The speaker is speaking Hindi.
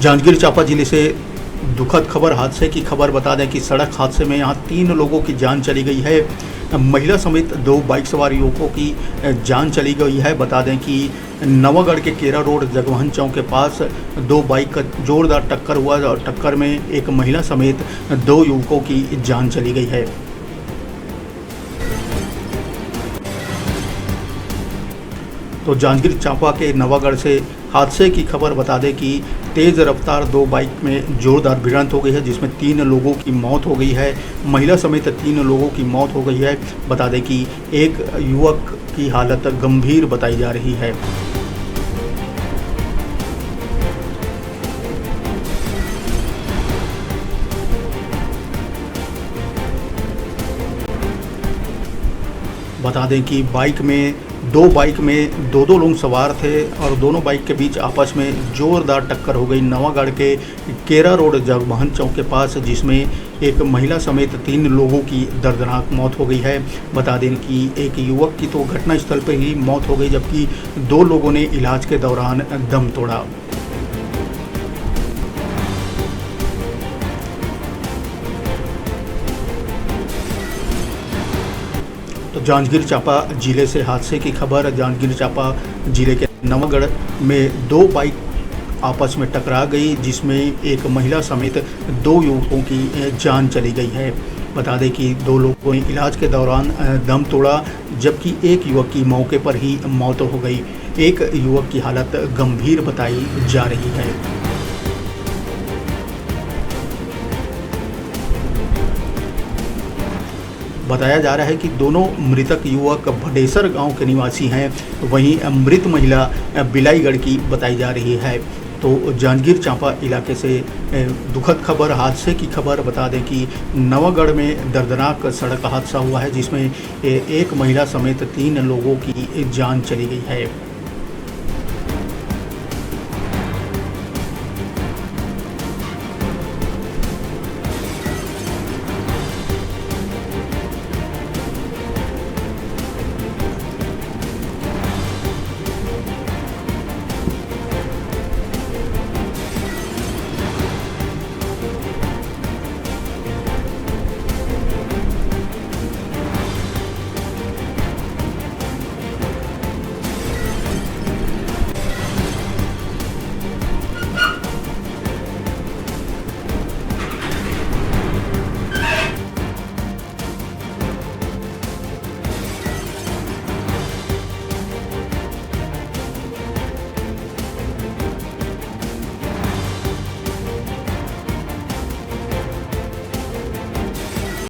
जांजगीर चांपा जिले से दुखद खबर, हादसे की खबर। बता दें कि सड़क हादसे में यहां 3 लोगों की जान चली गई है। महिला समेत 2 बाइक सवार युवकों की जान चली गई है। बता दें कि नवागढ़ के केरा रोड जगमोहन चौक के पास 2 बाइक का जोरदार टक्कर हुआ और टक्कर में एक महिला समेत 2 युवकों की जान चली गई है। तो जांजगीर चांपा के नवागढ़ से हादसे की खबर। बता दें कि तेज़ रफ्तार 2 बाइक में जोरदार भिड़ंत हो गई है, जिसमें 3 लोगों की मौत हो गई है। महिला समेत 3 लोगों की मौत हो गई है। बता दें कि एक युवक की हालत गंभीर बताई जा रही है। बता दें कि दो बाइक में 2 लोग सवार थे और दोनों बाइक के बीच आपस में जोरदार टक्कर हो गई नवागढ़ के केरा रोड जगमोहन चौक के पास, जिसमें एक महिला समेत 3 लोगों की दर्दनाक मौत हो गई है। बता दें कि एक युवक की तो घटनास्थल पर ही मौत हो गई, जबकि 2 लोगों ने इलाज के दौरान दम तोड़ा। तो जांजगीर चांपा जिले से हादसे की खबर। जांजगीर चांपा जिले के नवागढ़ में 2 बाइक आपस में टकरा गई, जिसमें एक महिला समेत 2 युवकों की जान चली गई है। बता दें कि 2 लोगों ने इलाज के दौरान दम तोड़ा, जबकि एक युवक की मौके पर ही मौत हो गई। एक युवक की हालत गंभीर बताई जा रही है। बताया जा रहा है कि दोनों मृतक युवक भडेसर गांव के निवासी हैं। वहीं मृत महिला बिलाईगढ़ की बताई जा रही है। तो जांजगीर चांपा इलाके से दुखद खबर, हादसे की खबर। बता दें कि नवागढ़ में दर्दनाक सड़क हादसा हुआ है, जिसमें एक महिला समेत 3 लोगों की जान चली गई है।